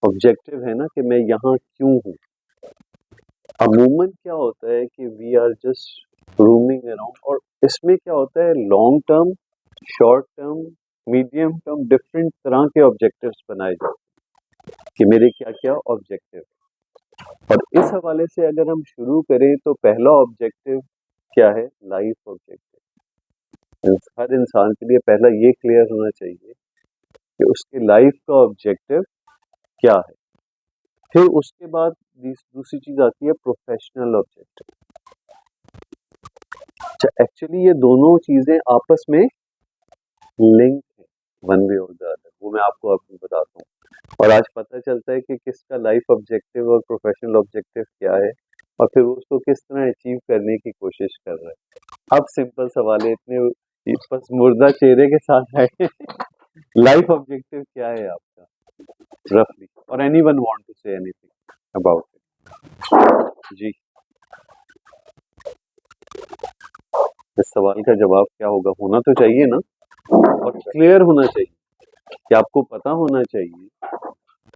Objective है ना कि मैं यहाँ क्यों हूँ। अमूमन क्या होता है कि we are just roaming around, और इसमें क्या होता है long term, short term, medium term, different तरह के ऑब्जेक्टिव्स बनाए जाते हैं कि मेरे क्या क्या ऑब्जेक्टिव। और इस हवाले से अगर हम शुरू करें तो पहला ऑब्जेक्टिव क्या है, लाइफ ऑब्जेक्टिव। हर इंसान के लिए पहला ये क्लियर होना चाहिए कि उसके लाइफ का ऑब्जेक्टिव क्या है। फिर उसके बाद दूसरी चीज आती है प्रोफेशनल ऑब्जेक्टिव। अच्छा, एक्चुअली ये दोनों चीजें आपस में लिंक है, वन वे और द अदर, वो मैं आपको अभी बताता हूँ। और आज पता चलता है कि किसका लाइफ ऑब्जेक्टिव और प्रोफेशनल ऑब्जेक्टिव क्या है, और फिर वो उसको किस तरह अचीव करने की कोशिश कर रहा है। अब सिंपल सवाल है, इतने बस मुर्दा चेहरे के साथ आए लाइफ ऑब्जेक्टिव क्या है आपका रफली, और anyone want to say anything about it? जी, इस सवाल का जवाब क्या होगा, होना तो चाहिए ना, और क्लियर होना चाहिए कि आपको पता होना चाहिए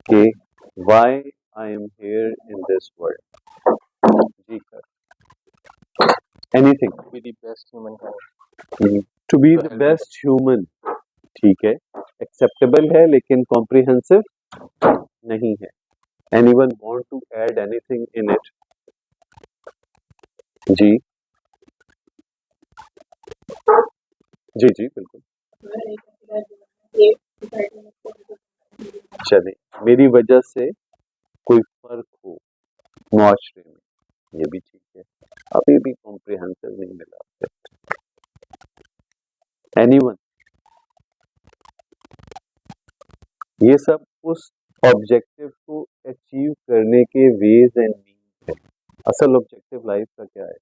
कि why I am here in this world. जी sir, anything be the best humankind. To be the best human, ठीक है, एक्सेप्टेबल है लेकिन कॉम्प्रिहेंसिव नहीं है। Anyone want to add anything in it? जी जी जी बिल्कुल। चले, मेरी वजह से कोई फर्क हो मुआशरे में, ये भी ठीक है, अभी भी कॉम्प्रिहेंसिव नहीं मिला। एनीवन? ये सब उस ऑब्जेक्टिव को अचीव करने के वेज एंड मीन्स है। असल ऑब्जेक्टिव लाइफ का क्या है?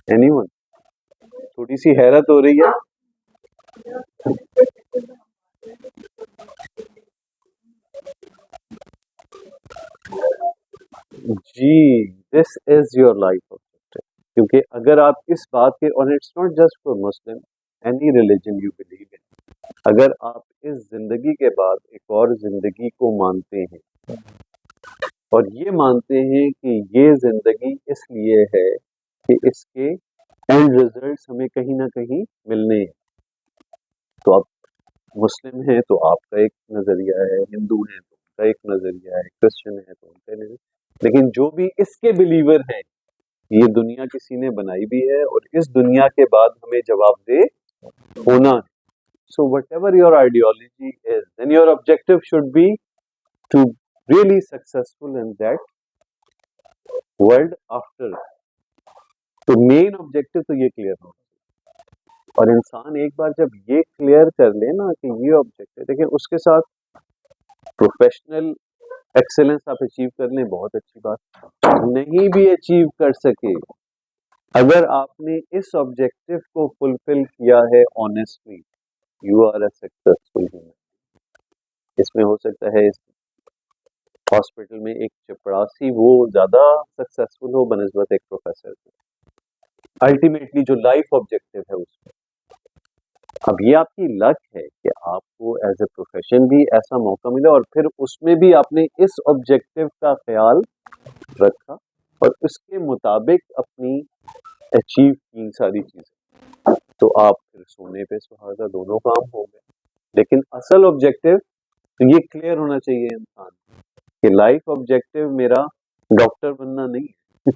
एनीवन? थोड़ी सी हैरत हो रही है। जी, this is your life objective. क्योंकि अगर आप इस बात के, और it's not just for Muslim, any religion you believe in, अगर आप इस जिंदगी के बाद एक और जिंदगी को मानते हैं और ये मानते हैं कि ये जिंदगी इसलिए है कि इसके एंड रिजल्ट्स हमें कहीं ना कहीं मिलने हैं, तो आप मुस्लिम हैं तो आपका एक नजरिया है, हिंदू हैं तो उनका एक नजरिया है, क्रिश्चियन है तो उनका नजरिया, लेकिन जो भी इसके बिलीवर हैं, ये दुनिया किसी ने बनाई भी है और इस दुनिया के बाद हमें जवाबदेह होना है। So whatever your ideology is, then your objective should be to really successful in that world after. तो मेन ऑब्जेक्टिव तो ये क्लियर होना, और इंसान एक बार जब ये क्लियर कर ले ना कि ये ऑब्जेक्टिव, देखिए उसके साथ प्रोफेशनल एक्सेलेंस आप अचीव कर लें, बहुत अच्छी बात। नहीं भी अचीव कर सके, अगर आपने इस ऑब्जेक्टिव को फुलफिल किया है honestly, you are a successful human. इसमें हो सकता है इस हॉस्पिटल में एक चपरासी वो ज्यादा सक्सेसफुल हो बनिस्बत एक प्रोफेसर के। अल्टीमेटली जो लाइफ ऑब्जेक्टिव है उसमें, अब ये आपकी लक है कि आपको एज ए प्रोफेशन भी ऐसा मौका मिला, और फिर उसमें भी आपने इस ऑब्जेक्टिव का ख्याल रखा और उसके मुताबिक अपनी अचीव की सारी चीजें, तो आप फिर सोने पे सुहागा दोनों काम हो गए। लेकिन असल ऑब्जेक्टिव तो ये क्लियर होना चाहिए इंसान कि लाइफ ऑब्जेक्टिव मेरा डॉक्टर बनना नहीं है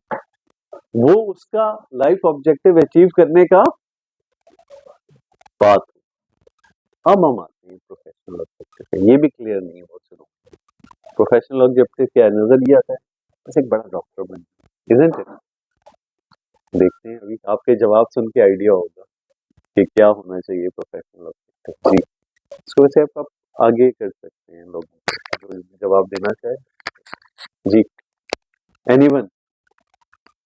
वो उसका लाइफ ऑब्जेक्टिव अचीव करने का बात। अब हम आते हैं प्रोफेशनल ऑब्जेक्टिव पे, ये भी क्लियर नहीं है बहुत से लोग। प्रोफेशनल ऑब्जेक्टिव क्या है, नजरिया आता है बस एक बड़ा डॉक्टर बन, इज़न्ट इट? देखते हैं, अभी आपके जवाब सुन के आइडिया होगा कि क्या होना चाहिए प्रोफेशनल ऑब्जेक्टिव। जी, इसको वैसे आप आगे कर सकते हैं, लोग जो जवाब देना चाहे। जी, एनीवन?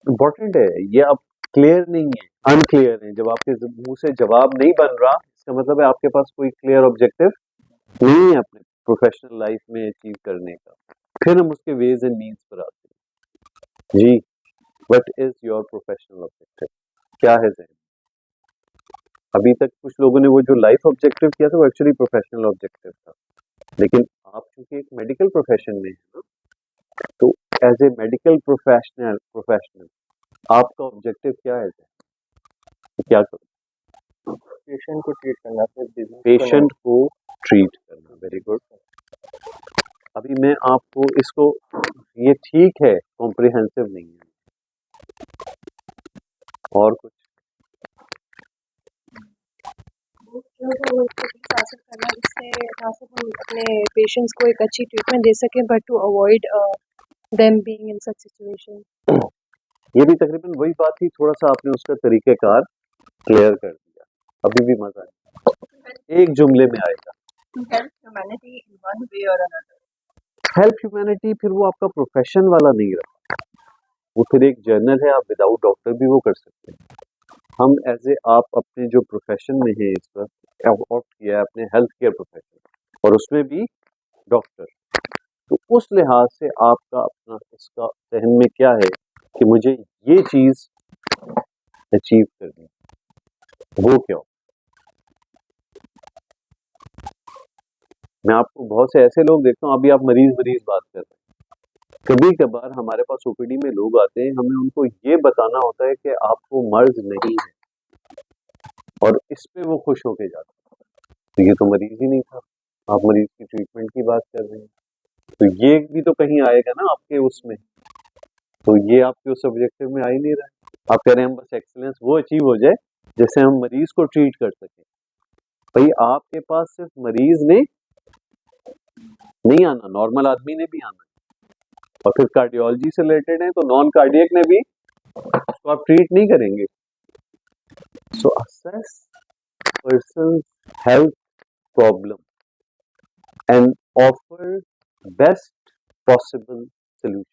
इम्पोर्टेंट है ये, आप क्लियर नहीं है, अनक्लियर है। जब आपके मुंह से जवाब नहीं बन रहा, इसका मतलब है आपके पास कोई क्लियर ऑब्जेक्टिव नहीं है अपने प्रोफेशनल लाइफ में अचीव करने का। फिर हम उसके वेज एंड मीन्स पर आते हैं। जी, what is your professional objective, क्या है जहन? अभी तक कुछ लोगों ने वो जो लाइफ ऑब्जेक्टिव किया था वो एक्चुअली प्रोफेशनल ऑब्जेक्टिव था, लेकिन आप चूंकि एक मेडिकल प्रोफेशन में है ना, तो एज ए मेडिकल प्रोफेशनल आपका ऑब्जेक्टिव क्या है? क्या करो? पेशेंट को ट्रीट करना, फिर डिजीज को पेशेंट को ट्रीट करना। Very good. अभी मैं आपको इसको, ये ठीक है, कॉम्प्रिहेंसिव नहीं है। और कुछ? हासिल करना जिससे ना सिर्फ हम अपने पेशेंट्स को एक अच्छी ट्रीटमेंट दे सकें but to avoid them being in such situation. ये भी तकरीबन वही बात थी, थोड़ा सा आपने उसका तरीक़ेकार क्लियर कर दिया। अभी भी मजा आएगा, एक जुमले में आएगा। Help humanity in one way और अनदर। हेल्प ह्यूमैनिटी फिर वो आपका प्रोफेशन वाला नहीं रहा, वो फिर एक जर्नल है, आप विदाउट डॉक्टर भी वो कर सकते हैं। हम एज ए आप अपने जो प्रोफेशन में है इस वक्त ऑप्ट किया है अपने हेल्थ केयर प्रोफेशन, और उसमें भी डॉक्टर, तो उस लिहाज से आपका अपना इसका जहन में क्या है कि मुझे ये चीज अचीव करनी, वो क्या हो? मैं आपको बहुत से ऐसे लोग देखता हूँ, अभी आप मरीज बात कर रहे हैं, कभी कभार हमारे पास ओपीडी में लोग आते हैं, हमें उनको ये बताना होता है कि आपको मर्ज नहीं है, और इस पे वो खुश होके जाते हैं। तो ये तो मरीज ही नहीं था, आप मरीज की ट्रीटमेंट की बात कर रहे हैं, तो ये भी तो कहीं आएगा ना आपके उसमें, तो ये आपके उस ऑब्जेक्टिव में आ ही नहीं रहा है। आप कह रहे हैं हम बस एक्सीलेंस वो अचीव हो जाए जैसे हम मरीज को ट्रीट कर सकें। भाई आपके पास सिर्फ मरीज ने नहीं आना, नॉर्मल आदमी ने भी आना है, और फिर कार्डियोलॉजी से रिलेटेड है तो नॉन कार्डियक ने भी, उसको आप ट्रीट नहीं करेंगे। So assess person health problem and offer best possible solution.